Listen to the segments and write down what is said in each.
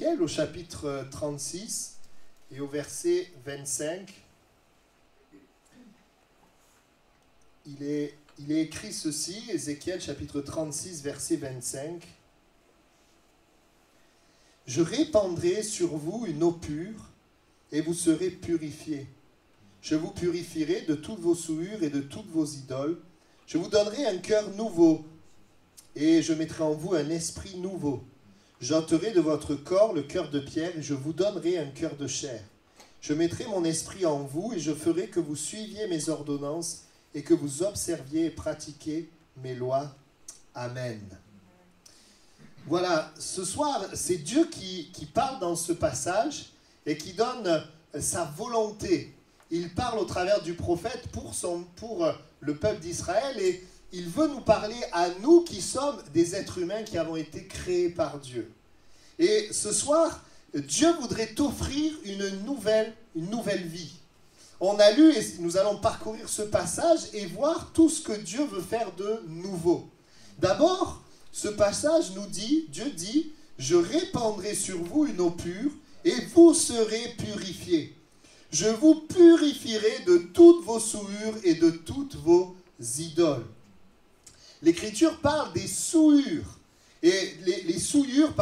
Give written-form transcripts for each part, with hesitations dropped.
Ézéchiel au chapitre 36 et au verset 25. Il est écrit ceci, Ézéchiel chapitre 36, verset 25. « Je répandrai sur vous une eau pure, et vous serez purifiés. Je vous purifierai de toutes vos souillures et de toutes vos idoles. Je vous donnerai un cœur nouveau, et je mettrai en vous un esprit nouveau. J'ôterai de votre corps le cœur de pierre, et je vous donnerai un cœur de chair. Je mettrai mon esprit en vous, et je ferai que vous suiviez mes ordonnances, et que vous observiez et pratiquiez mes lois. Amen. » Voilà, ce soir, c'est Dieu qui parle dans ce passage et qui donne sa volonté. Il parle au travers du prophète pour le peuple d'Israël et il veut nous parler à nous qui sommes des êtres humains qui avons été créés par Dieu. Et ce soir, Dieu voudrait t'offrir une nouvelle vie. On a lu et nous allons parcourir ce passage et voir tout ce que Dieu veut faire de nouveau. D'abord, ce passage nous dit, Dieu dit, « Je répandrai sur vous une eau pure et vous serez purifiés. Je vous purifierai de toutes vos souillures et de toutes vos idoles. » L'Écriture parle des souillures. Et les souillures,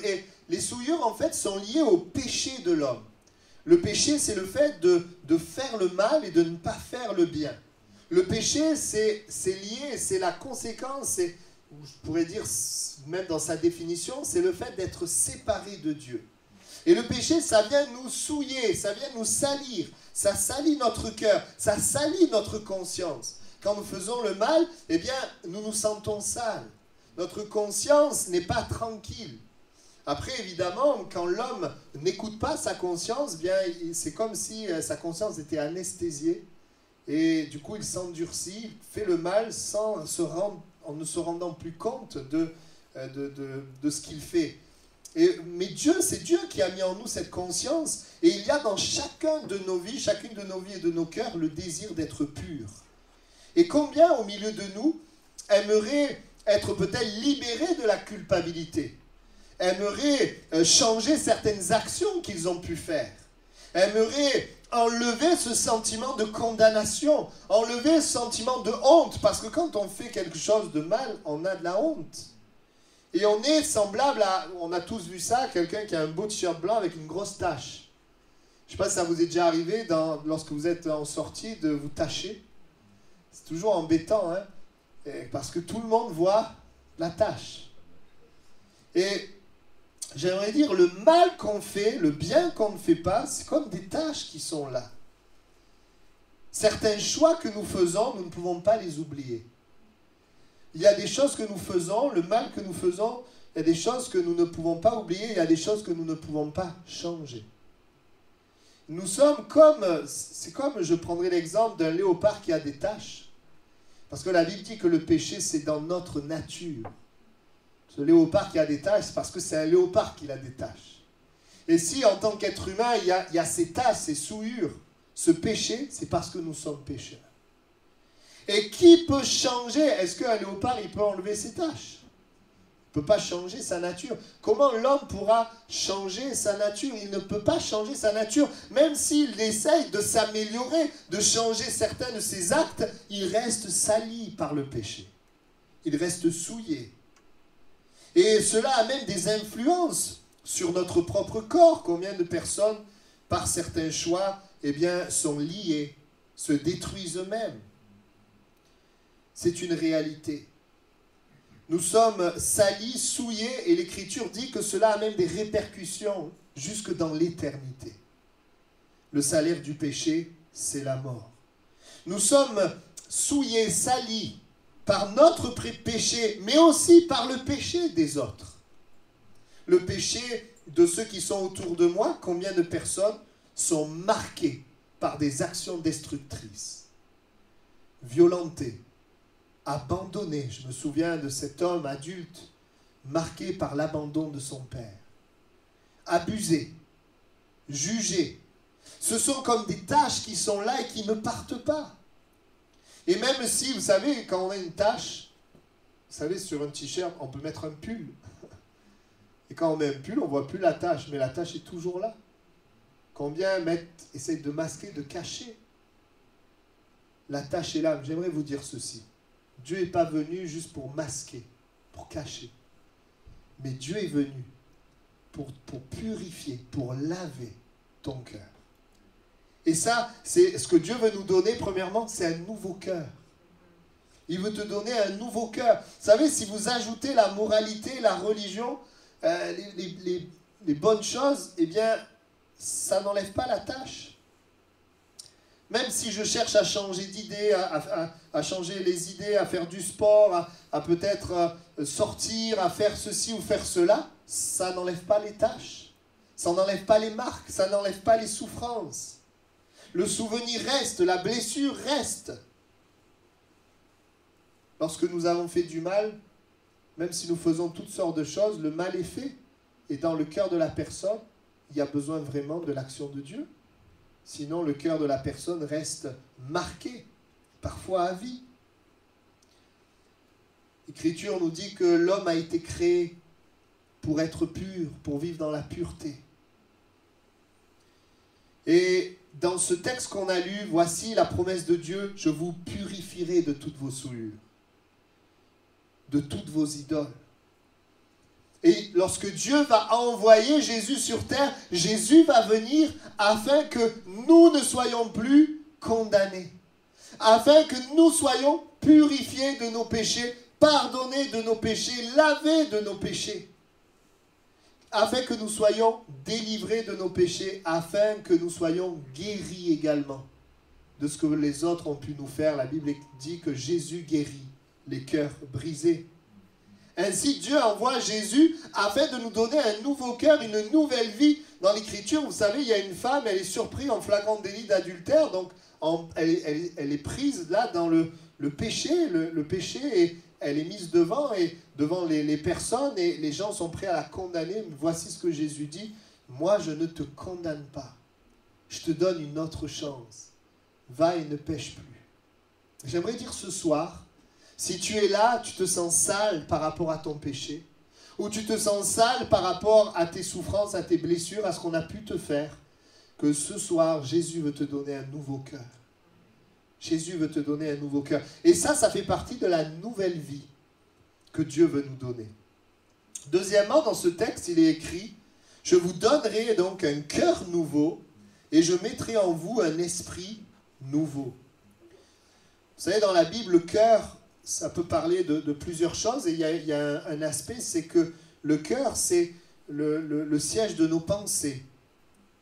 et les souillures en fait sont liées au péché de l'homme. Le péché, c'est le fait de faire le mal et de ne pas faire le bien. Le péché, c'est lié, c'est la conséquence, je pourrais dire, même dans sa définition, c'est le fait d'être séparé de Dieu. Et le péché, ça vient nous souiller, ça vient nous salir, ça salit notre cœur, ça salit notre conscience. Quand nous faisons le mal, eh bien, nous nous sentons sales. Notre conscience n'est pas tranquille. Après, évidemment, quand l'homme n'écoute pas sa conscience, bien, c'est comme si sa conscience était anesthésiée. Et du coup, il s'endurcit, il fait le mal en ne se rendant plus compte de ce qu'il fait. Mais Dieu, c'est Dieu qui a mis en nous cette conscience. Et il y a dans chacune de nos vies et de nos cœurs, le désir d'être pur. Et combien, au milieu de nous, aimeraient être peut-être libérés de la culpabilité, aimeraient changer certaines actions qu'ils ont pu faire, aimeraient enlever ce sentiment de condamnation, enlever ce sentiment de honte, parce que quand on fait quelque chose de mal, on a de la honte. Et on est semblable à, on a tous vu ça, quelqu'un qui a un beau t-shirt blanc avec une grosse tache. Je ne sais pas si ça vous est déjà arrivé, lorsque vous êtes en sortie, de vous tacher. C'est toujours embêtant, hein, parce que tout le monde voit la tache. Et j'aimerais dire, le mal qu'on fait, le bien qu'on ne fait pas, c'est comme des taches qui sont là. Certains choix que nous faisons, nous ne pouvons pas les oublier. Il y a des choses que nous faisons, le mal que nous faisons, il y a des choses que nous ne pouvons pas oublier, il y a des choses que nous ne pouvons pas changer. Nous sommes c'est comme, je prendrai l'exemple d'un léopard qui a des taches. Parce que la Bible dit que le péché, c'est dans notre nature. Ce léopard qui a des taches, c'est parce que c'est un léopard qui a des taches. Et si, en tant qu'être humain, il y a ces taches, ces souillures, ce péché, c'est parce que nous sommes pécheurs. Et qui peut changer? Est-ce qu'un léopard, il peut enlever ses taches? Il ne peut pas changer sa nature. Comment l'homme pourra changer sa nature? Il ne peut pas changer sa nature. Même s'il essaye de s'améliorer, de changer certains de ses actes, il reste sali par le péché. Il reste souillé. Et cela a même des influences sur notre propre corps. Combien de personnes, par certains choix, eh bien, sont liées, se détruisent eux-mêmes. C'est une réalité. Nous sommes salis, souillés, et l'Écriture dit que cela a même des répercussions jusque dans l'éternité. Le salaire du péché, c'est la mort. Nous sommes souillés, salis par notre péché, mais aussi par le péché des autres. Le péché de ceux qui sont autour de moi, combien de personnes sont marquées par des actions destructrices, violentées, abandonné. Je me souviens de cet homme adulte marqué par l'abandon de son père. Abusé, jugé. Ce sont comme des taches qui sont là et qui ne partent pas. Et même si, vous savez, quand on a une tache, vous savez, sur un t-shirt, on peut mettre un pull. Et quand on met un pull, on ne voit plus la tache, mais la tache est toujours là. Combien essayent de masquer, de cacher. La tache est là. J'aimerais vous dire ceci. Dieu n'est pas venu juste pour masquer, pour cacher. Mais Dieu est venu pour purifier, pour laver ton cœur. Et ça, c'est ce que Dieu veut nous donner, premièrement, c'est un nouveau cœur. Il veut te donner un nouveau cœur. Vous savez, si vous ajoutez la moralité, la religion, les bonnes choses, eh bien, ça n'enlève pas la tâche. Même si je cherche à changer d'idée, à changer les idées, à faire du sport, à peut-être sortir, à faire ceci ou faire cela, ça n'enlève pas les tâches. Ça n'enlève pas les marques, ça n'enlève pas les souffrances. Le souvenir reste, la blessure reste. Lorsque nous avons fait du mal, même si nous faisons toutes sortes de choses, le mal est fait. Et dans le cœur de la personne, il y a besoin vraiment de l'action de Dieu. Sinon, le cœur de la personne reste marqué, parfois à vie. L'Écriture nous dit que l'homme a été créé pour être pur, pour vivre dans la pureté. Et dans ce texte qu'on a lu, voici la promesse de Dieu, je vous purifierai de toutes vos souillures, de toutes vos idoles. Et lorsque Dieu va envoyer Jésus sur terre, Jésus va venir afin que nous ne soyons plus condamnés, afin que nous soyons purifiés de nos péchés, pardonnés de nos péchés, lavés de nos péchés, afin que nous soyons délivrés de nos péchés, afin que nous soyons guéris également de ce que les autres ont pu nous faire. La Bible dit que Jésus guérit les cœurs brisés. Ainsi, Dieu envoie Jésus afin de nous donner un nouveau cœur, une nouvelle vie. Dans l'Écriture, vous savez, il y a une femme, elle est surprise en flagrant délit d'adultère, donc elle est prise là dans le péché, le péché, et elle est mise devant les personnes, et les gens sont prêts à la condamner. Voici ce que Jésus dit, moi je ne te condamne pas, je te donne une autre chance, va et ne pêche plus. J'aimerais dire ce soir, si tu es là, tu te sens sale par rapport à ton péché, ou tu te sens sale par rapport à tes souffrances, à tes blessures, à ce qu'on a pu te faire, que ce soir, Jésus veut te donner un nouveau cœur. Jésus veut te donner un nouveau cœur. Et ça fait partie de la nouvelle vie que Dieu veut nous donner. Deuxièmement, dans ce texte, il est écrit, « Je vous donnerai donc un cœur nouveau, et je mettrai en vous un esprit nouveau. » Vous savez, dans la Bible, le cœur, ça peut parler de plusieurs choses, et il y a un aspect, c'est que le cœur, c'est le siège de nos pensées.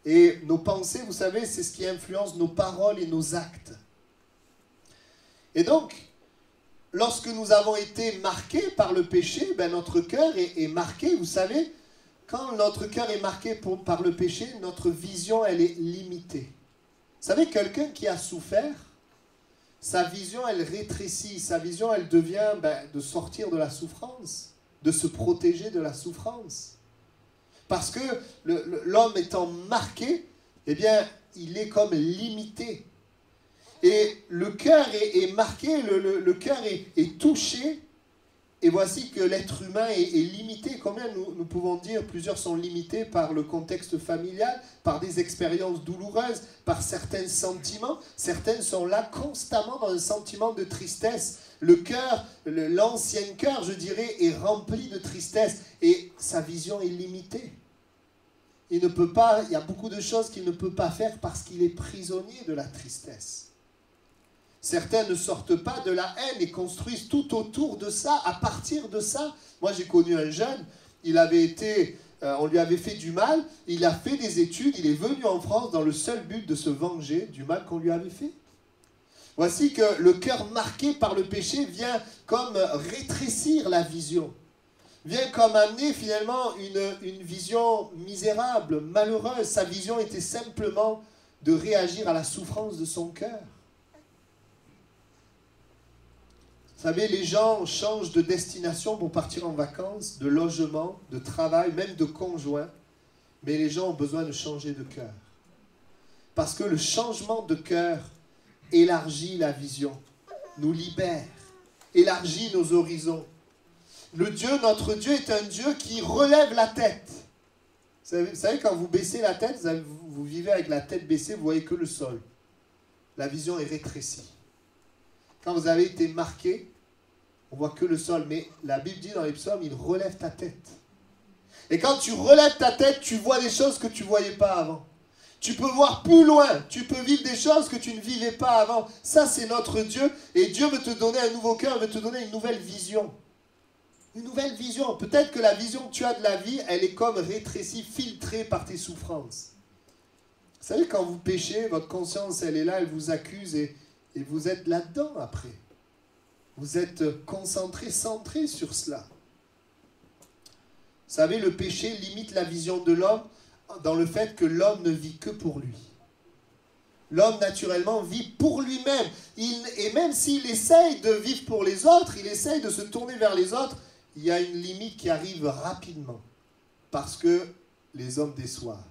Et nos pensées, vous savez, c'est ce qui influence nos paroles et nos actes. Et donc, lorsque nous avons été marqués par le péché, ben notre cœur est marqué. Vous savez, quand notre cœur est marqué par le péché, notre vision, elle est limitée. Vous savez, quelqu'un qui a souffert, sa vision, elle rétrécit. Sa vision, elle devient de sortir de la souffrance, de se protéger de la souffrance. Parce que l'homme étant marqué, eh bien, il est comme limité. Et le cœur est marqué, le cœur est touché. Et voici que l'être humain est limité. Combien nous pouvons dire, plusieurs sont limités par le contexte familial, par des expériences douloureuses, par certains sentiments. Certaines sont là constamment dans un sentiment de tristesse. Le cœur, l'ancien cœur, je dirais, est rempli de tristesse et sa vision est limitée. Il ne peut pas, il y a beaucoup de choses qu'il ne peut pas faire parce qu'il est prisonnier de la tristesse. Certains ne sortent pas de la haine et construisent tout autour de ça, à partir de ça. Moi, j'ai connu un jeune, on lui avait fait du mal, il a fait des études, il est venu en France dans le seul but de se venger du mal qu'on lui avait fait. Voici que le cœur marqué par le péché vient comme rétrécir la vision, vient comme amener finalement une vision misérable, malheureuse. Sa vision était simplement de réagir à la souffrance de son cœur. Vous savez, les gens changent de destination pour partir en vacances, de logement, de travail, même de conjoint. Mais les gens ont besoin de changer de cœur. Parce que le changement de cœur élargit la vision, nous libère, élargit nos horizons. Notre Dieu est un Dieu qui relève la tête. Vous savez, quand vous baissez la tête, vous vivez avec la tête baissée, vous voyez que le sol. La vision est rétrécie. Quand vous avez été marqué, on voit que le sol. Mais la Bible dit dans les psaumes, il relève ta tête. Et quand tu relèves ta tête, tu vois des choses que tu ne voyais pas avant. Tu peux voir plus loin. Tu peux vivre des choses que tu ne vivais pas avant. Ça, c'est notre Dieu. Et Dieu veut te donner un nouveau cœur, veut te donner une nouvelle vision. Une nouvelle vision. Peut-être que la vision que tu as de la vie, elle est comme rétrécie, filtrée par tes souffrances. Vous savez, quand vous péchez, votre conscience, elle est là, elle vous accuse et vous êtes là-dedans après. Vous êtes concentré, centré sur cela. Vous savez, le péché limite la vision de l'homme dans le fait que l'homme ne vit que pour lui. L'homme, naturellement, vit pour lui-même. Et même s'il essaye de vivre pour les autres, il essaye de se tourner vers les autres, il y a une limite qui arrive rapidement. Parce que les hommes déçoivent.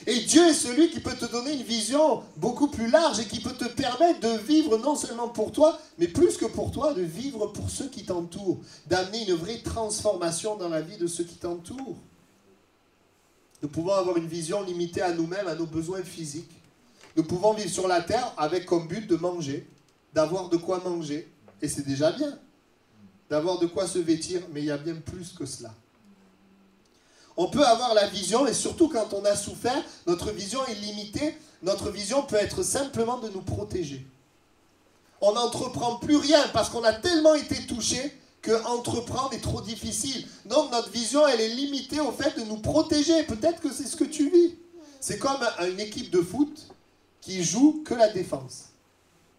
Et Dieu est celui qui peut te donner une vision beaucoup plus large et qui peut te permettre de vivre non seulement pour toi, mais plus que pour toi, de vivre pour ceux qui t'entourent. D'amener une vraie transformation dans la vie de ceux qui t'entourent. Nous pouvons avoir une vision limitée à nous-mêmes, à nos besoins physiques. Nous pouvons vivre sur la terre avec comme but de manger, d'avoir de quoi manger. Et c'est déjà bien. D'avoir de quoi se vêtir, mais il y a bien plus que cela. On peut avoir la vision, et surtout quand on a souffert, notre vision est limitée. Notre vision peut être simplement de nous protéger. On n'entreprend plus rien parce qu'on a tellement été touché que entreprendre est trop difficile. Donc notre vision, elle est limitée au fait de nous protéger. Peut-être que c'est ce que tu vis. C'est comme une équipe de foot qui joue que la défense.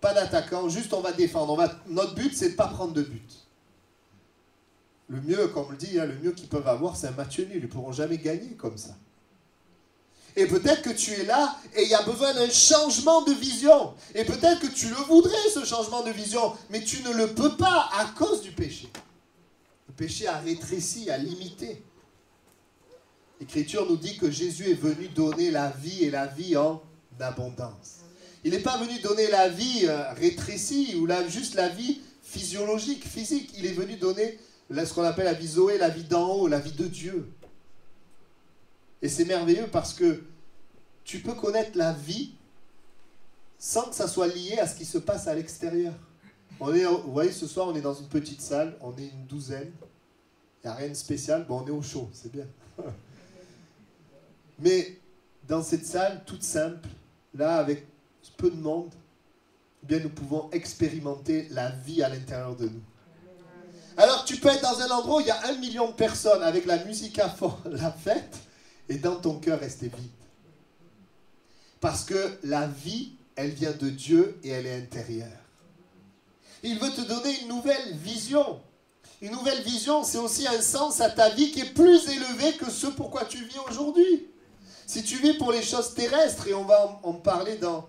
Pas d'attaquant, juste on va défendre. Notre but, c'est de ne pas prendre de but. Le mieux, comme on le dit, le mieux qu'ils peuvent avoir, c'est un match nul. Ils ne pourront jamais gagner comme ça. Et peut-être que tu es là et il y a besoin d'un changement de vision. Et peut-être que tu le voudrais, ce changement de vision, mais tu ne le peux pas à cause du péché. Le péché a rétréci, a limité. L'Écriture nous dit que Jésus est venu donner la vie et la vie en abondance. Il n'est pas venu donner la vie rétrécie ou juste la vie physiologique, physique. Il est venu donner ce qu'on appelle la vie Zoé, la vie d'en haut, la vie de Dieu. Et c'est merveilleux parce que tu peux connaître la vie sans que ça soit lié à ce qui se passe à l'extérieur. Vous voyez, ce soir, on est dans une petite salle, on est une douzaine. Il n'y a rien de spécial, bon, on est au chaud, c'est bien. Mais dans cette salle toute simple, là, avec peu de monde, eh bien, nous pouvons expérimenter la vie à l'intérieur de nous. Alors tu peux être dans un endroit où il y a 1 million de personnes avec la musique à fond, la fête, et dans ton cœur rester vide. Parce que la vie, elle vient de Dieu et elle est intérieure. Il veut te donner une nouvelle vision. Une nouvelle vision, c'est aussi un sens à ta vie qui est plus élevé que ce pourquoi tu vis aujourd'hui. Si tu vis pour les choses terrestres, et on va en parler dans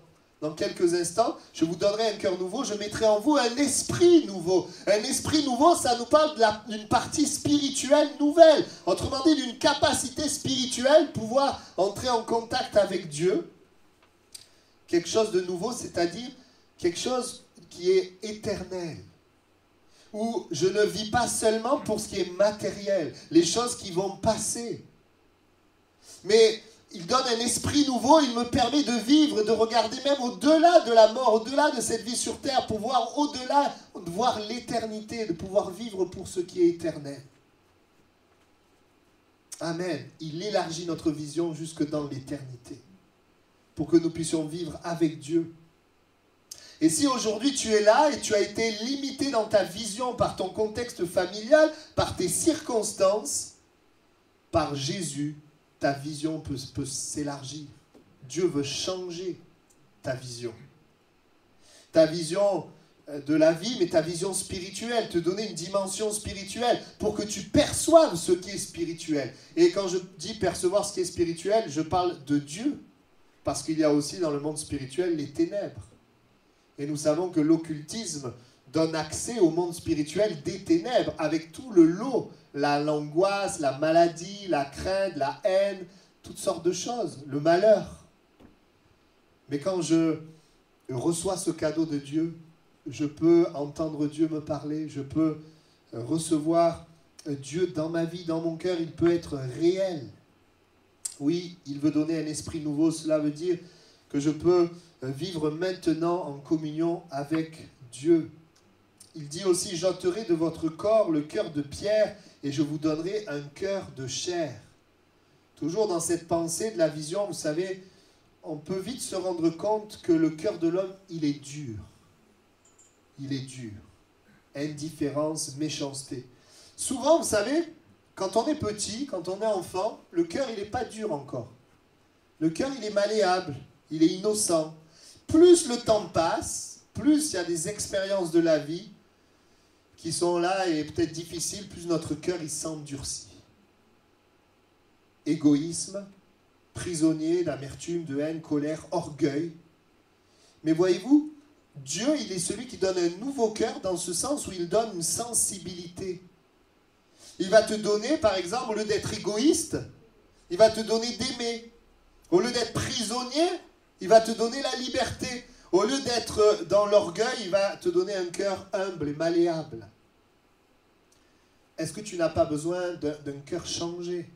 quelques instants, je vous donnerai un cœur nouveau, je mettrai en vous un esprit nouveau. Un esprit nouveau, ça nous parle d'une partie spirituelle nouvelle. Autrement dit, d'une capacité spirituelle, pouvoir entrer en contact avec Dieu. Quelque chose de nouveau, c'est-à-dire quelque chose qui est éternel. Où je ne vis pas seulement pour ce qui est matériel, les choses qui vont passer. Mais il donne un esprit nouveau, il me permet de vivre, de regarder même au-delà de la mort, au-delà de cette vie sur terre, pour voir au-delà, de voir l'éternité, de pouvoir vivre pour ce qui est éternel. Amen. Il élargit notre vision jusque dans l'éternité, pour que nous puissions vivre avec Dieu. Et si aujourd'hui tu es là et tu as été limité dans ta vision par ton contexte familial, par tes circonstances, par Jésus, ta vision peut s'élargir. Dieu veut changer ta vision. Ta vision de la vie, mais ta vision spirituelle, te donner une dimension spirituelle pour que tu perçoives ce qui est spirituel. Et quand je dis percevoir ce qui est spirituel, je parle de Dieu, parce qu'il y a aussi dans le monde spirituel les ténèbres. Et nous savons que l'occultisme donne accès au monde spirituel des ténèbres, avec tout le lot, l'angoisse, la maladie, la crainte, la haine, toutes sortes de choses, le malheur. Mais quand je reçois ce cadeau de Dieu, je peux entendre Dieu me parler, je peux recevoir Dieu dans ma vie, dans mon cœur, il peut être réel. Oui, il veut donner un esprit nouveau. Cela veut dire que je peux vivre maintenant en communion avec Dieu. Il dit aussi, j'ôterai de votre corps le cœur de pierre et je vous donnerai un cœur de chair. Toujours dans cette pensée de la vision, vous savez, on peut vite se rendre compte que le cœur de l'homme, il est dur. Il est dur. Indifférence, méchanceté. Souvent, vous savez, quand on est petit, quand on est enfant, le cœur, il n'est pas dur encore. Le cœur, il est malléable, il est innocent. Plus le temps passe, plus il y a des expériences de la vie qui sont là et peut-être difficiles, plus notre cœur, il s'endurcit. Égoïsme, prisonnier d'amertume, de haine, colère, orgueil. Mais voyez-vous, Dieu, il est celui qui donne un nouveau cœur dans ce sens où il donne une sensibilité. Il va te donner, par exemple, au lieu d'être égoïste, il va te donner d'aimer. Au lieu d'être prisonnier, il va te donner la liberté. Au lieu d'être dans l'orgueil, il va te donner un cœur humble et malléable. Est-ce que tu n'as pas besoin d'un cœur changé?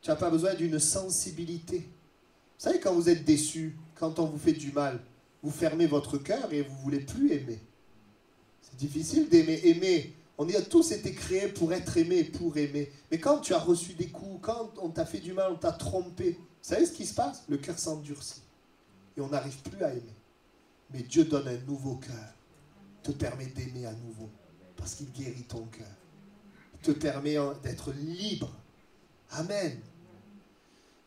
Tu n'as pas besoin d'une sensibilité? Vous savez, quand vous êtes déçu, quand on vous fait du mal, vous fermez votre cœur et vous ne voulez plus aimer. C'est difficile d'aimer. Aimer, on a tous été créés pour être aimés, pour aimer. Mais quand tu as reçu des coups, quand on t'a fait du mal, on t'a trompé, vous savez ce qui se passe? Le cœur s'endurcit. Et on n'arrive plus à aimer. Mais Dieu donne un nouveau cœur. Te permet d'aimer à nouveau. Parce qu'il guérit ton cœur. Il te permet d'être libre. Amen.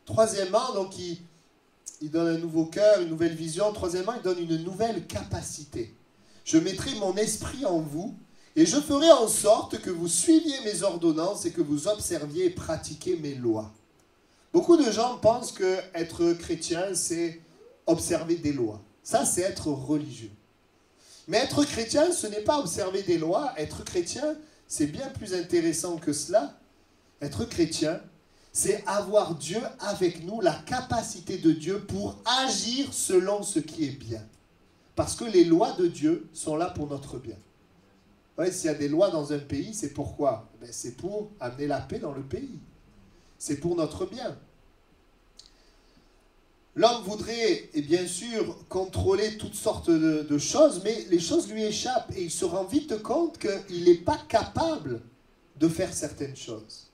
Troisièmement, donc il donne un nouveau cœur, une nouvelle vision. Troisièmement, il donne une nouvelle capacité. Je mettrai mon esprit en vous et je ferai en sorte que vous suiviez mes ordonnances et que vous observiez et pratiquiez mes lois. Beaucoup de gens pensent que être chrétien, c'est observer des lois. Ça, c'est être religieux. Mais être chrétien, ce n'est pas observer des lois. Être chrétien, c'est bien plus intéressant que cela. Être chrétien, c'est avoir Dieu avec nous, la capacité de Dieu pour agir selon ce qui est bien. Parce que les lois de Dieu sont là pour notre bien. Ouais, s'il y a des lois dans un pays, c'est pourquoi? C'est pour amener la paix dans le pays. C'est pour notre bien. L'homme voudrait, et bien sûr, contrôler toutes sortes de choses, mais les choses lui échappent et il se rend vite compte qu'il n'est pas capable de faire certaines choses.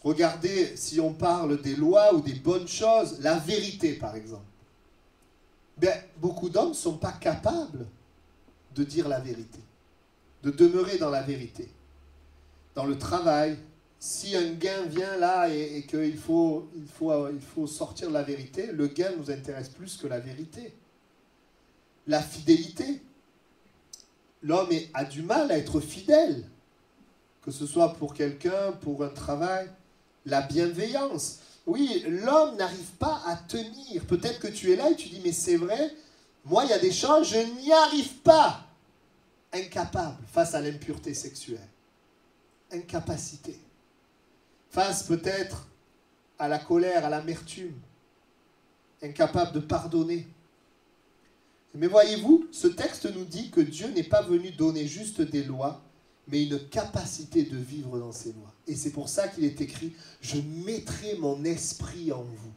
Regardez, si on parle des lois ou des bonnes choses, la vérité par exemple. Beaucoup d'hommes ne sont pas capables de dire la vérité, de demeurer dans la vérité. Dans le travail, si un gain vient là et qu'il faut sortir de la vérité, le gain nous intéresse plus que la vérité. La fidélité. L'homme a du mal à être fidèle, que ce soit pour quelqu'un, pour un travail. La bienveillance. Oui, l'homme n'arrive pas à tenir. Peut-être que tu es là et tu dis, mais c'est vrai, moi, il y a des choses, je n'y arrive pas. Incapable face à l'impureté sexuelle. Incapacité. Face peut-être à la colère, à l'amertume. Incapable de pardonner. Mais voyez-vous, ce texte nous dit que Dieu n'est pas venu donner juste des lois, mais une capacité de vivre dans ces lois. Et c'est pour ça qu'il est écrit, je mettrai mon esprit en vous.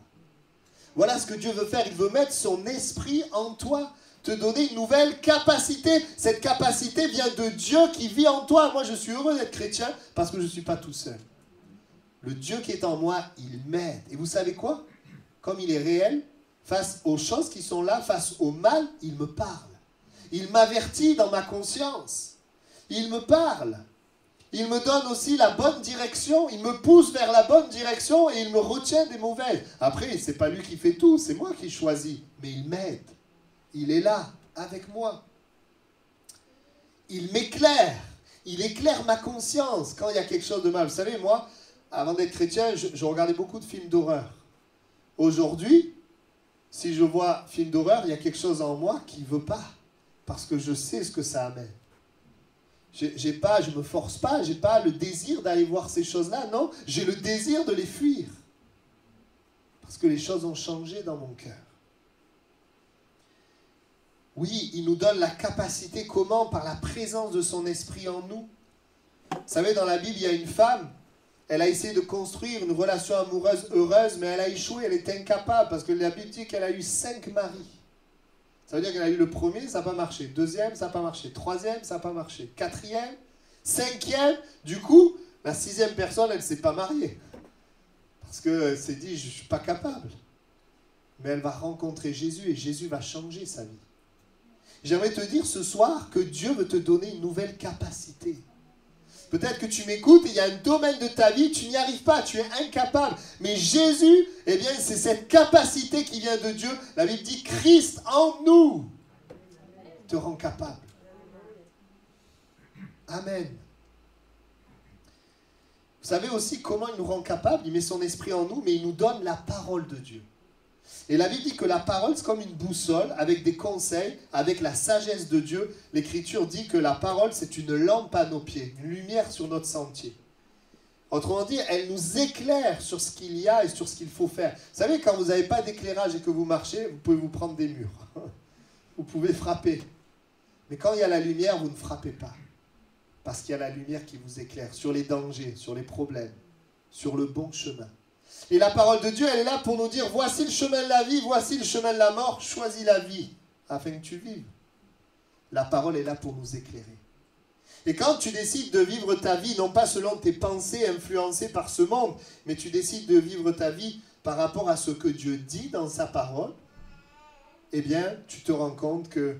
Voilà ce que Dieu veut faire, il veut mettre son esprit en toi, te donner une nouvelle capacité. Cette capacité vient de Dieu qui vit en toi. Moi, je suis heureux d'être chrétien parce que je ne suis pas tout seul. Le Dieu qui est en moi, il m'aide. Et vous savez quoi? Comme il est réel, face aux choses qui sont là, face au mal, il me parle. Il m'avertit dans ma conscience. Il me parle. Il me donne aussi la bonne direction. Il me pousse vers la bonne direction et il me retient des mauvaises. Après, ce n'est pas lui qui fait tout, c'est moi qui choisis. Mais il m'aide. Il est là, avec moi. Il m'éclaire. Il éclaire ma conscience quand il y a quelque chose de mal. Vous savez, moi, avant d'être chrétien, je regardais beaucoup de films d'horreur. Aujourd'hui, si je vois film d'horreur, il y a quelque chose en moi qui ne veut pas. Parce que je sais ce que ça amène. Je ne me force pas, je n'ai pas le désir d'aller voir ces choses-là. Non, j'ai le désir de les fuir. Parce que les choses ont changé dans mon cœur. Oui, il nous donne la capacité, comment? Par la présence de son esprit en nous. Vous savez, dans la Bible, il y a une femme, elle a essayé de construire une relation amoureuse heureuse, mais elle a échoué, elle est incapable, parce que la Bible dit qu'elle a eu 5 maris. Ça veut dire qu'elle a eu le premier, ça n'a pas marché. Deuxième, ça n'a pas marché. Troisième, ça n'a pas marché. Quatrième, cinquième, du coup, la 6e personne, elle ne s'est pas mariée. Parce qu'elle s'est dit, je ne suis pas capable. Mais elle va rencontrer Jésus et Jésus va changer sa vie. J'aimerais te dire ce soir que Dieu veut te donner une nouvelle capacité. Peut-être que tu m'écoutes et il y a un domaine de ta vie, tu n'y arrives pas, tu es incapable. Mais Jésus, eh bien, c'est cette capacité qui vient de Dieu. La Bible dit, Christ en nous te rend capable. Amen. Vous savez aussi comment il nous rend capable? Il met son esprit en nous, mais il nous donne la parole de Dieu. Et la Bible dit que la parole, c'est comme une boussole, avec des conseils, avec la sagesse de Dieu. L'Écriture dit que la parole, c'est une lampe à nos pieds, une lumière sur notre sentier. Autrement dit, elle nous éclaire sur ce qu'il y a et sur ce qu'il faut faire. Vous savez, quand vous n'avez pas d'éclairage et que vous marchez, vous pouvez vous prendre des murs. Vous pouvez frapper. Mais quand il y a la lumière, vous ne frappez pas. Parce qu'il y a la lumière qui vous éclaire sur les dangers, sur les problèmes, sur le bon chemin. Et la parole de Dieu, elle est là pour nous dire, voici le chemin de la vie, voici le chemin de la mort, choisis la vie, afin que tu vives. La parole est là pour nous éclairer. Et quand tu décides de vivre ta vie, non pas selon tes pensées influencées par ce monde, mais tu décides de vivre ta vie par rapport à ce que Dieu dit dans sa parole, eh bien, tu te rends compte que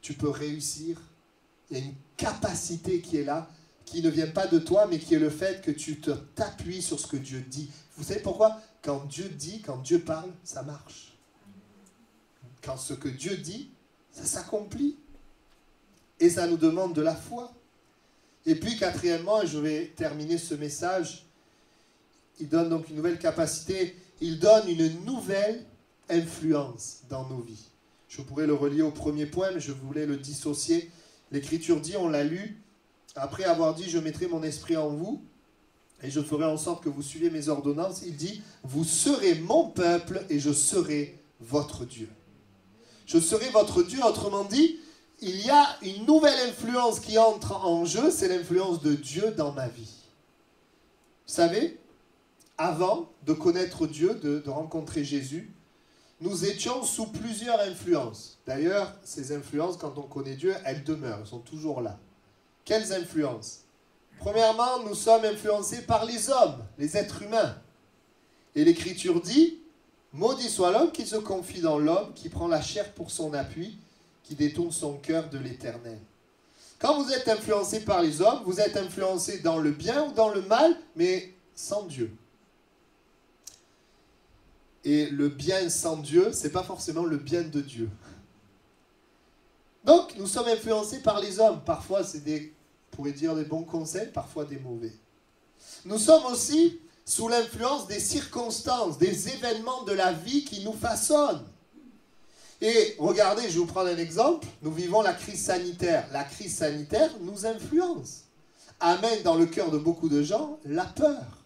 tu peux réussir. Il y a une capacité qui est là, qui ne vient pas de toi, mais qui est le fait que tu t'appuies sur ce que Dieu dit. Vous savez pourquoi? Quand Dieu dit, quand Dieu parle, ça marche. Quand ce que Dieu dit, ça s'accomplit. Et ça nous demande de la foi. Et puis, quatrièmement, et je vais terminer ce message, il donne donc une nouvelle capacité, il donne une nouvelle influence dans nos vies. Je pourrais le relier au premier point, mais je voulais le dissocier. L'Écriture dit, on l'a lu, après avoir dit, je mettrai mon esprit en vous, et je ferai en sorte que vous suiviez mes ordonnances, il dit, vous serez mon peuple, et je serai votre Dieu. Je serai votre Dieu, autrement dit, il y a une nouvelle influence qui entre en jeu, c'est l'influence de Dieu dans ma vie. Vous savez, avant de connaître Dieu, de rencontrer Jésus, nous étions sous plusieurs influences. D'ailleurs, ces influences, quand on connaît Dieu, elles demeurent, elles sont toujours là. Quelles influences? Premièrement, nous sommes influencés par les hommes, les êtres humains. Et l'Écriture dit, maudit soit l'homme qui se confie dans l'homme, qui prend la chair pour son appui, qui détourne son cœur de l'Éternel. Quand vous êtes influencé par les hommes, vous êtes influencé dans le bien ou dans le mal, mais sans Dieu. Et le bien sans Dieu, ce n'est pas forcément le bien de Dieu. Donc, nous sommes influencés par les hommes. Parfois, c'est on pourrait dire des bons conseils, parfois des mauvais. Nous sommes aussi sous l'influence des circonstances, des événements de la vie qui nous façonnent. Et regardez, je vais vous prendre un exemple. Nous vivons la crise sanitaire. La crise sanitaire nous influence. Amène dans le cœur de beaucoup de gens la peur.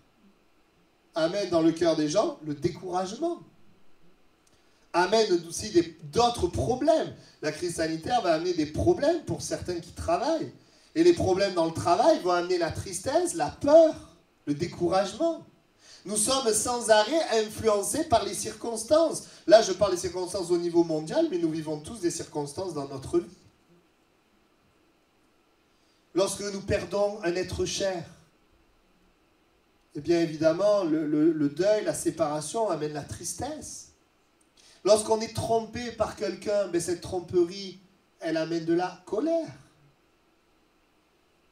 Amène dans le cœur des gens le découragement. Amène aussi d'autres problèmes. La crise sanitaire va amener des problèmes pour certains qui travaillent. Et les problèmes dans le travail vont amener la tristesse, la peur, le découragement. Nous sommes sans arrêt influencés par les circonstances. Là, je parle des circonstances au niveau mondial, mais nous vivons tous des circonstances dans notre vie. Lorsque nous perdons un être cher, eh bien évidemment, le deuil, la séparation amène la tristesse. Lorsqu'on est trompé par quelqu'un, ben cette tromperie, elle amène de la colère.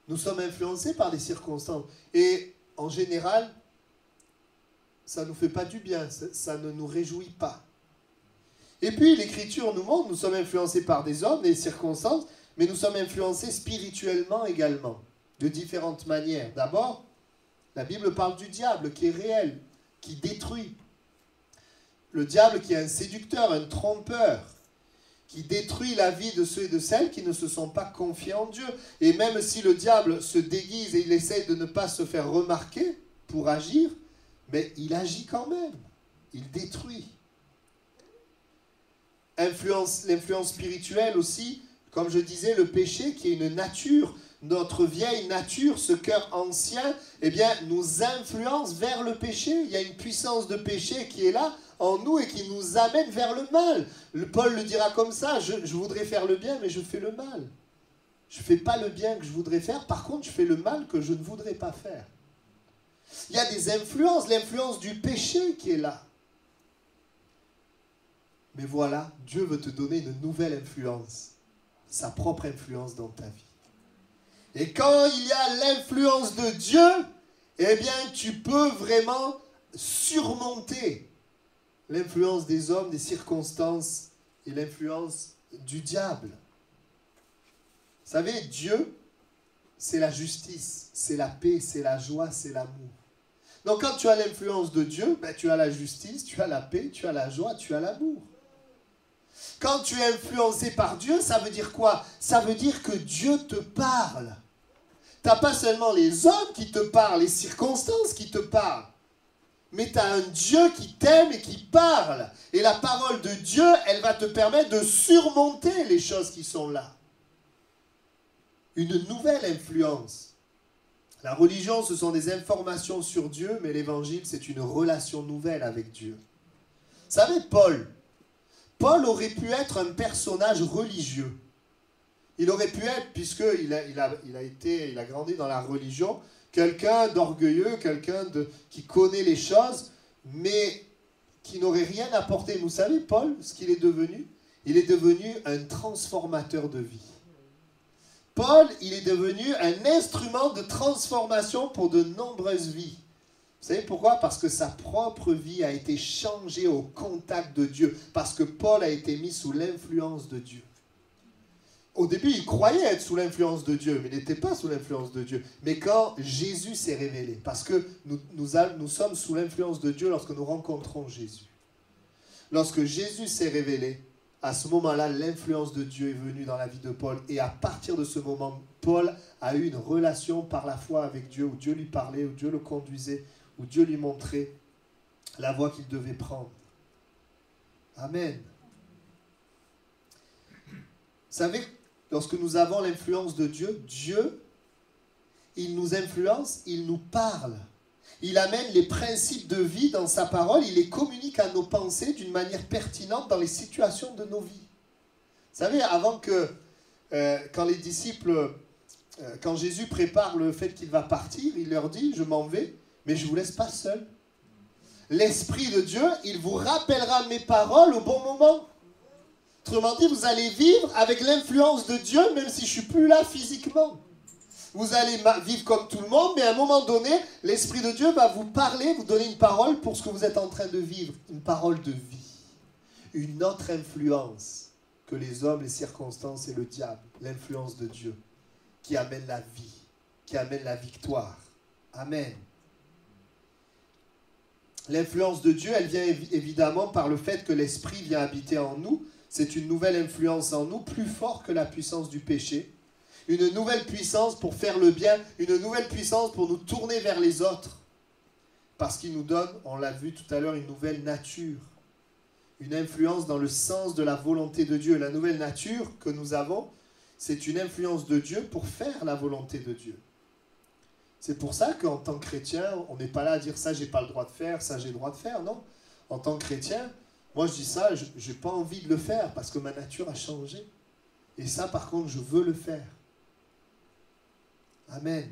Nous sommes influencés par les circonstances. Et en général, ça ne nous fait pas du bien, ça ne nous réjouit pas. Et puis l'Écriture nous montre, nous sommes influencés par des hommes, des circonstances, mais nous sommes influencés spirituellement également, de différentes manières. D'abord, la Bible parle du diable qui est réel, qui détruit. Le diable qui est un séducteur, un trompeur, qui détruit la vie de ceux et de celles qui ne se sont pas confiés en Dieu. Et même si le diable se déguise et il essaye de ne pas se faire remarquer pour agir, mais il agit quand même. Il détruit. l'influence spirituelle aussi, comme je disais, le péché qui est une nature, notre vieille nature, ce cœur ancien, eh bien, nous influence vers le péché. Il y a une puissance de péché qui est là en nous et qui nous amène vers le mal. Paul le dira comme ça, je voudrais faire le bien, mais je fais le mal. Je ne fais pas le bien que je voudrais faire, par contre, je fais le mal que je ne voudrais pas faire. Il y a des influences, l'influence du péché qui est là. Mais voilà, Dieu veut te donner une nouvelle influence, sa propre influence dans ta vie. Et quand il y a l'influence de Dieu, eh bien, tu peux vraiment surmonter l'influence des hommes, des circonstances et l'influence du diable. Vous savez, Dieu, c'est la justice, c'est la paix, c'est la joie, c'est l'amour. Donc quand tu as l'influence de Dieu, ben, tu as la justice, tu as la paix, tu as la joie, tu as l'amour. Quand tu es influencé par Dieu, ça veut dire quoi? Ça veut dire que Dieu te parle. Tu n'as pas seulement les hommes qui te parlent, les circonstances qui te parlent, mais tu as un Dieu qui t'aime et qui parle. Et la parole de Dieu, elle va te permettre de surmonter les choses qui sont là. Une nouvelle influence. La religion, ce sont des informations sur Dieu, mais l'évangile, c'est une relation nouvelle avec Dieu. Vous savez, Paul aurait pu être un personnage religieux. Il aurait pu être, puisqu'il a grandi dans la religion, quelqu'un d'orgueilleux, quelqu'un qui connaît les choses, mais qui n'aurait rien apporté. Vous savez, Paul, ce qu'il est devenu? Il est devenu un transformateur de vie. Paul, il est devenu un instrument de transformation pour de nombreuses vies. Vous savez pourquoi? Parce que sa propre vie a été changée au contact de Dieu. Parce que Paul a été mis sous l'influence de Dieu. Au début, il croyait être sous l'influence de Dieu, mais il n'était pas sous l'influence de Dieu. Mais quand Jésus s'est révélé, parce que nous sommes sous l'influence de Dieu lorsque nous rencontrons Jésus. Lorsque Jésus s'est révélé, à ce moment-là, l'influence de Dieu est venue dans la vie de Paul. Et à partir de ce moment, Paul a eu une relation par la foi avec Dieu, où Dieu lui parlait, où Dieu le conduisait, où Dieu lui montrait la voie qu'il devait prendre. Amen. Vous savez, lorsque nous avons l'influence de Dieu, Dieu, il nous influence, il nous parle. Il amène les principes de vie dans sa parole, il les communique à nos pensées d'une manière pertinente dans les situations de nos vies. Vous savez, avant que, quand les disciples, quand Jésus prépare le fait qu'il va partir, il leur dit, je m'en vais, mais je ne vous laisse pas seul. L'Esprit de Dieu, il vous rappellera mes paroles au bon moment. Autrement dit, vous allez vivre avec l'influence de Dieu, même si je ne suis plus là physiquement. Vous allez vivre comme tout le monde, mais à un moment donné, l'Esprit de Dieu va vous parler, vous donner une parole pour ce que vous êtes en train de vivre. Une parole de vie. Une autre influence que les hommes, les circonstances et le diable. L'influence de Dieu qui amène la vie, qui amène la victoire. Amen. L'influence de Dieu, elle vient évidemment par le fait que l'Esprit vient habiter en nous. C'est une nouvelle influence en nous, plus forte que la puissance du péché. Une nouvelle puissance pour faire le bien, une nouvelle puissance pour nous tourner vers les autres. Parce qu'il nous donne, on l'a vu tout à l'heure, une nouvelle nature. Une influence dans le sens de la volonté de Dieu. La nouvelle nature que nous avons, c'est une influence de Dieu pour faire la volonté de Dieu. C'est pour ça qu'en tant que chrétien, on n'est pas là à dire ça j'ai pas le droit de faire, ça j'ai le droit de faire, non. En tant que chrétien, moi je dis ça, je n'ai pas envie de le faire parce que ma nature a changé. Et ça par contre, je veux le faire. Amen.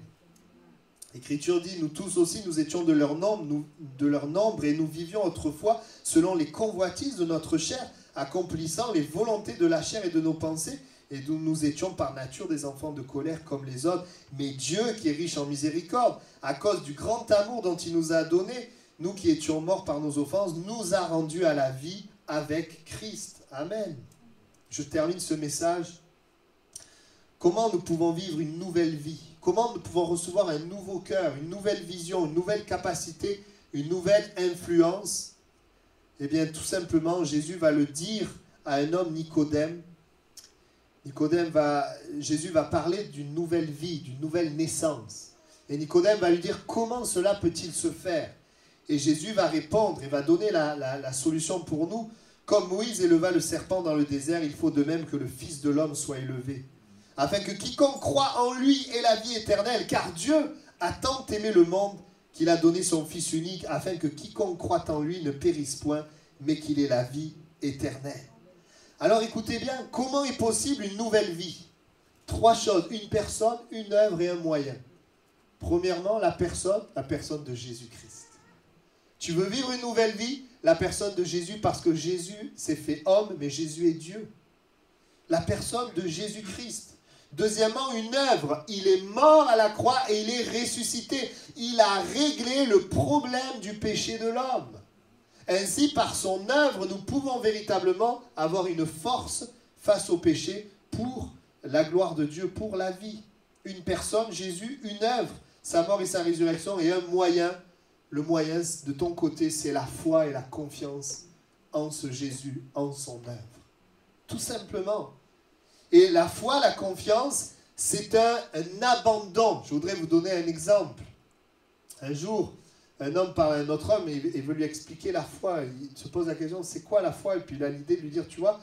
L'Écriture dit, nous tous aussi, nous étions de leur nombre et nous vivions autrefois selon les convoitises de notre chair, accomplissant les volontés de la chair et de nos pensées, et nous étions par nature des enfants de colère comme les hommes. Mais Dieu, qui est riche en miséricorde, à cause du grand amour dont il nous a donné, nous qui étions morts par nos offenses, nous a rendus à la vie avec Christ. Amen. Je termine ce message. Comment nous pouvons vivre une nouvelle vie? Comment nous pouvons recevoir un nouveau cœur, une nouvelle vision, une nouvelle capacité, une nouvelle influence? Eh bien, tout simplement, Jésus va le dire à un homme, Nicodème. Jésus va parler d'une nouvelle vie, d'une nouvelle naissance. Et Nicodème va lui dire, comment cela peut-il se faire? Et Jésus va répondre et va donner la solution pour nous. Comme Moïse éleva le serpent dans le désert, il faut de même que le Fils de l'homme soit élevé, afin que quiconque croit en lui ait la vie éternelle. Car Dieu a tant aimé le monde qu'il a donné son Fils unique, afin que quiconque croit en lui ne périsse point, mais qu'il ait la vie éternelle. Alors écoutez bien, comment est possible une nouvelle vie? 3 choses, une personne, une œuvre et un moyen. Premièrement, la personne de Jésus-Christ. Tu veux vivre une nouvelle vie? La personne de Jésus, parce que Jésus s'est fait homme, mais Jésus est Dieu. La personne de Jésus-Christ. Deuxièmement, une œuvre. Il est mort à la croix et il est ressuscité. Il a réglé le problème du péché de l'homme. Ainsi, par son œuvre, nous pouvons véritablement avoir une force face au péché pour la gloire de Dieu, pour la vie. Une personne, Jésus, une œuvre, sa mort et sa résurrection, et un moyen. Le moyen de ton côté, c'est la foi et la confiance en ce Jésus, en son œuvre. Tout simplement. Et la foi, la confiance, c'est un abandon. Je voudrais vous donner un exemple. Un jour, un homme parle à un autre homme et veut lui expliquer la foi. Il se pose la question, c'est quoi la foi? Et puis il a l'idée de lui dire, tu vois,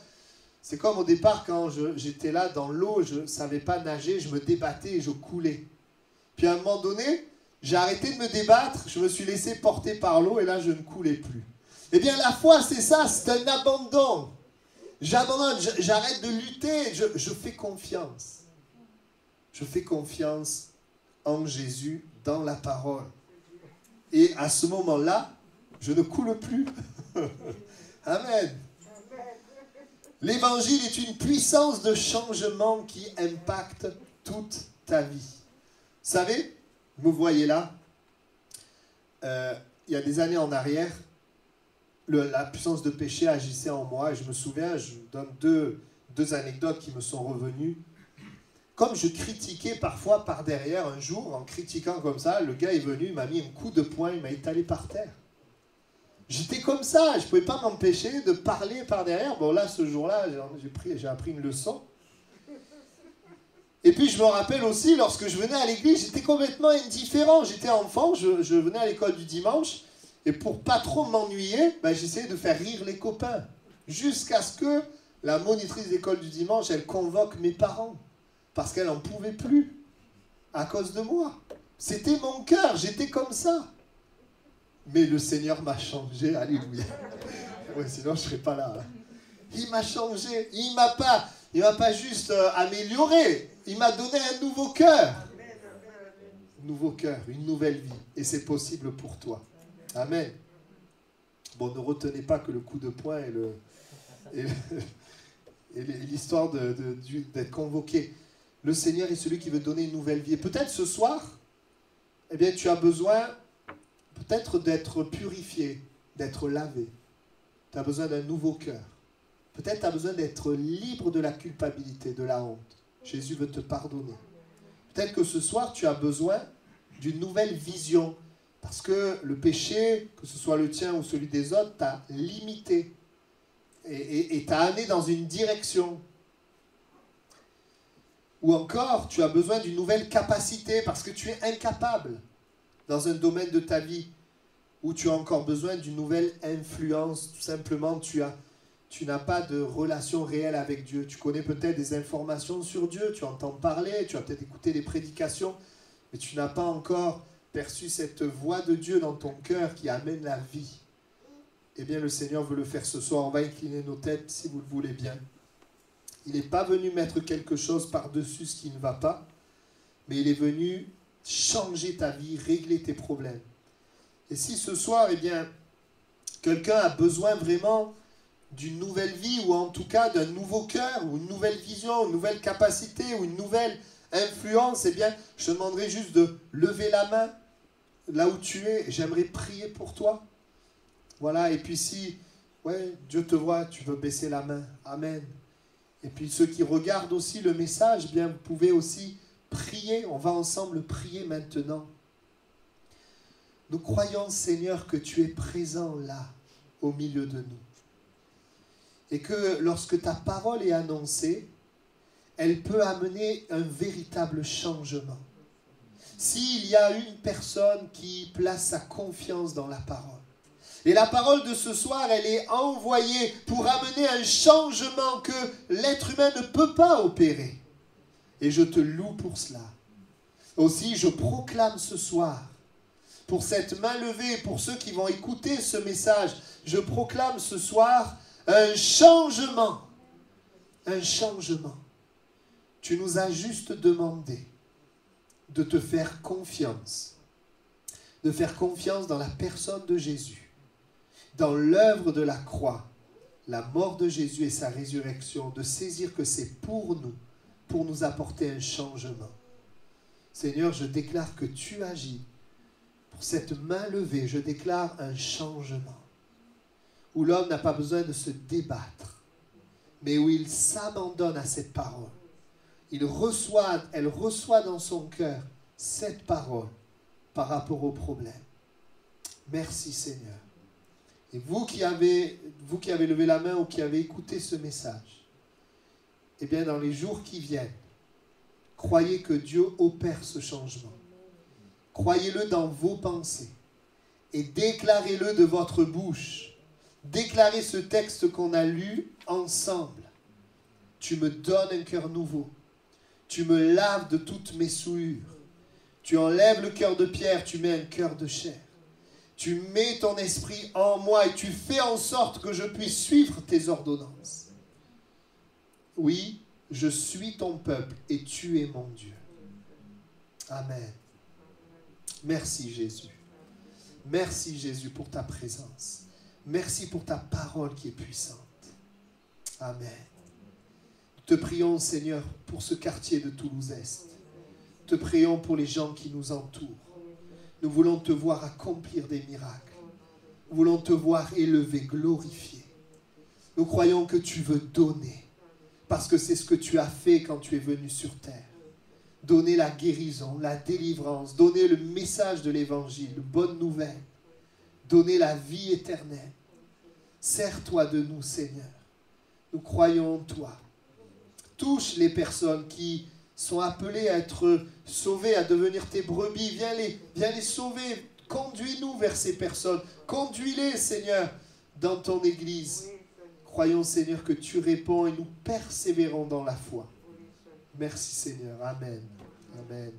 c'est comme au départ quand j'étais là dans l'eau, je ne savais pas nager, je me débattais et je coulais. Puis à un moment donné, j'ai arrêté de me débattre, je me suis laissé porter par l'eau et là je ne coulais plus. Eh bien la foi c'est ça, c'est un abandon. J'abandonne, j'arrête de lutter, je fais confiance. Je fais confiance en Jésus, dans la parole. Et à ce moment-là, je ne coule plus. Amen. L'évangile est une puissance de changement qui impacte toute ta vie. Vous savez, vous voyez là, il y a des années en arrière, la puissance de péché agissait en moi. Et je me souviens, je vous donne deux anecdotes qui me sont revenues. Comme je critiquais parfois par derrière, un jour, en critiquant comme ça, le gars est venu, il m'a mis un coup de poing, il m'a étalé par terre. J'étais comme ça, je ne pouvais pas m'empêcher de parler par derrière. Bon là, ce jour-là, j'ai appris une leçon. Et puis je me rappelle aussi, lorsque je venais à l'église, j'étais complètement indifférent. J'étais enfant, je venais à l'école du dimanche, et pour pas trop m'ennuyer, j'essayais de faire rire les copains. Jusqu'à ce que la monitrice d'école du dimanche, elle convoque mes parents. Parce qu'elle n'en pouvait plus, à cause de moi. C'était mon cœur, j'étais comme ça. Mais le Seigneur m'a changé, alléluia. Ouais, sinon je ne serais pas là. Il m'a changé, il m'a pas juste amélioré, il m'a donné un nouveau cœur. Nouveau cœur, une nouvelle vie. Et c'est possible pour toi. Amen. Bon, ne retenez pas que le coup de poing et l'histoire d'être convoqué. Le Seigneur est celui qui veut donner une nouvelle vie. Et peut-être ce soir, eh bien, tu as besoin peut-être d'être purifié, d'être lavé. Tu as besoin d'un nouveau cœur. Peut-être tu as besoin d'être libre de la culpabilité, de la honte. Jésus veut te pardonner. Peut-être que ce soir, tu as besoin d'une nouvelle vision. Parce que le péché, que ce soit le tien ou celui des autres, t'a limité. Et t'a amené dans une direction. Ou encore, tu as besoin d'une nouvelle capacité parce que tu es incapable dans un domaine de ta vie. Ou tu as encore besoin d'une nouvelle influence. Tout simplement, tu n'as pas de relation réelle avec Dieu. Tu connais peut-être des informations sur Dieu, tu entends parler, tu as peut-être écouté des prédications, mais tu n'as pas encore perçu cette voix de Dieu dans ton cœur qui amène la vie. Eh bien, le Seigneur veut le faire ce soir. On va incliner nos têtes si vous le voulez bien. Il n'est pas venu mettre quelque chose par-dessus ce qui ne va pas, mais il est venu changer ta vie, régler tes problèmes. Et si ce soir, eh bien, quelqu'un a besoin vraiment d'une nouvelle vie, ou en tout cas d'un nouveau cœur, ou une nouvelle vision, une nouvelle capacité, ou une nouvelle influence, eh bien, je te demanderai juste de lever la main là où tu es. J'aimerais prier pour toi. Voilà, et puis si Dieu te voit, tu veux baisser la main. Amen. Et puis ceux qui regardent aussi le message, eh bien, vous pouvez aussi prier. On va ensemble prier maintenant. Nous croyons, Seigneur, que tu es présent là, au milieu de nous. Et que lorsque ta parole est annoncée, elle peut amener un véritable changement. S'il y a une personne qui place sa confiance dans la parole, Et la parole de ce soir, elle est envoyée pour amener un changement que l'être humain ne peut pas opérer. Et je te loue pour cela. Aussi, je proclame ce soir, pour cette main levée, pour ceux qui vont écouter ce message, je proclame ce soir un changement. Un changement. Tu nous as juste demandé de te faire confiance. De faire confiance dans la personne de Jésus. Dans l'œuvre de la croix, la mort de Jésus et sa résurrection, de saisir que c'est pour nous apporter un changement. Seigneur, je déclare que tu agis. Pour cette main levée, je déclare un changement. Où l'homme n'a pas besoin de se débattre, mais où il s'abandonne à cette parole. Elle reçoit dans son cœur cette parole par rapport au problème. Merci Seigneur. Et vous qui avez levé la main ou qui avez écouté ce message, eh bien dans les jours qui viennent, croyez que Dieu opère ce changement. Croyez-le dans vos pensées et déclarez-le de votre bouche. Déclarez ce texte qu'on a lu ensemble. Tu me donnes un cœur nouveau. Tu me laves de toutes mes souillures. Tu enlèves le cœur de pierre, tu mets un cœur de chair. Tu mets ton esprit en moi et tu fais en sorte que je puisse suivre tes ordonnances. Oui, je suis ton peuple et tu es mon Dieu. Amen. Merci Jésus. Merci Jésus pour ta présence. Merci pour ta parole qui est puissante. Amen. Te prions Seigneur pour ce quartier de Toulouse-Est. Te prions pour les gens qui nous entourent. Nous voulons te voir accomplir des miracles. Nous voulons te voir élevé, glorifié. Nous croyons que tu veux donner. Parce que c'est ce que tu as fait quand tu es venu sur terre. Donner la guérison, la délivrance, donner le message de l'évangile, de bonne nouvelle, donner la vie éternelle. Sers-toi de nous, Seigneur. Nous croyons en toi. Touche les personnes qui sont appelées à être sauvées, à devenir tes brebis. Viens les sauver. Conduis-nous vers ces personnes. Conduis-les, Seigneur, dans ton Église. Croyons, Seigneur, que tu réponds et nous persévérons dans la foi. Merci, Seigneur. Amen. Amen.